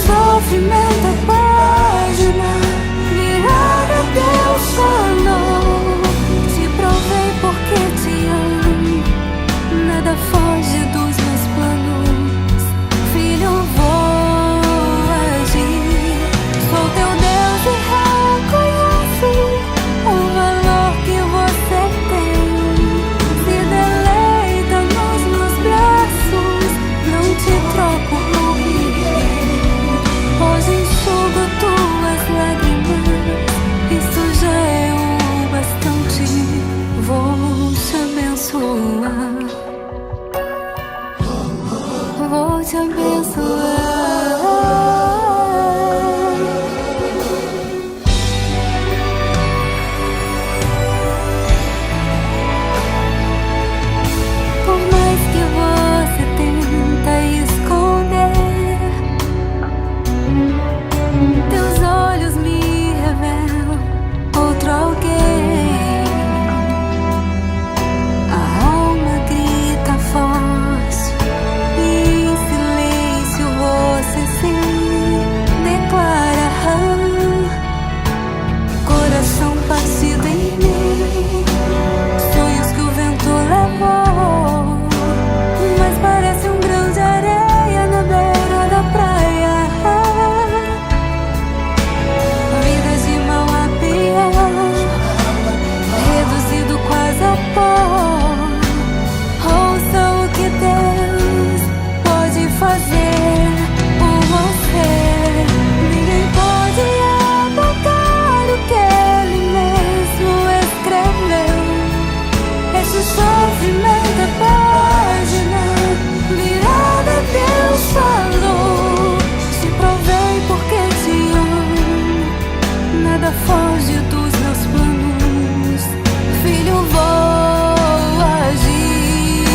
sofrimento é página virada, Deus falou. Te provei porque te amo, nada foge dos meus planos. Filho, vou agir. Sou teu Deus e reconheço o valor que você tem. Se deleita nos meus braços, não te troco por ninguém. Hoje enxugo tuas lágrimas, isso já é o bastante. Vou te abençoar, vou te abençoar. Por mais que você tenta esconder, teus olhos me revelam outro alguém. A alma grita forte e em silêncio você se declara. Coração partido em mim, sonhos que o vento levou, mas parece um grão de areia na beira da praia. Vida de mal a pior, reduzido quase a pó. Ouça o que Deus pode fazer por você. Ninguém pode apagar o que Ele mesmo escreveu. Esse sofrimento é página virada, Deus falou. Te provei porque te amo, nada foge dos meus planos. Filho, vou agir.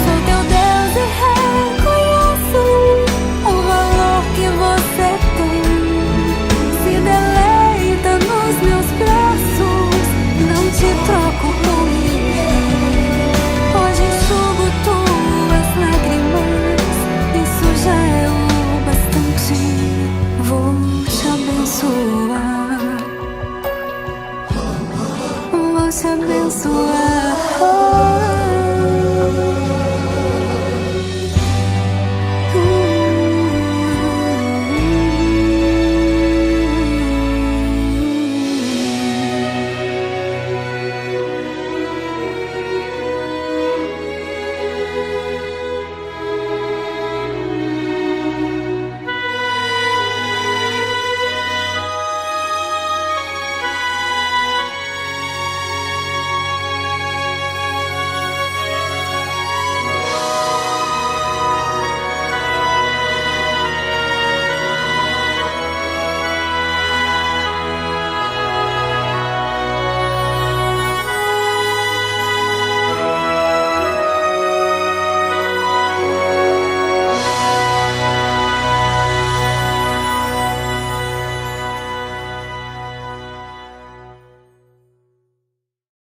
Sou teu Deus e reconheço o valor que você tem. Se deleita nos meus braços, não te troco por ninguém. Hoje enxugo tuas lágrimas, isso já é o bastante. Vou te abençoar, vou te abençoar.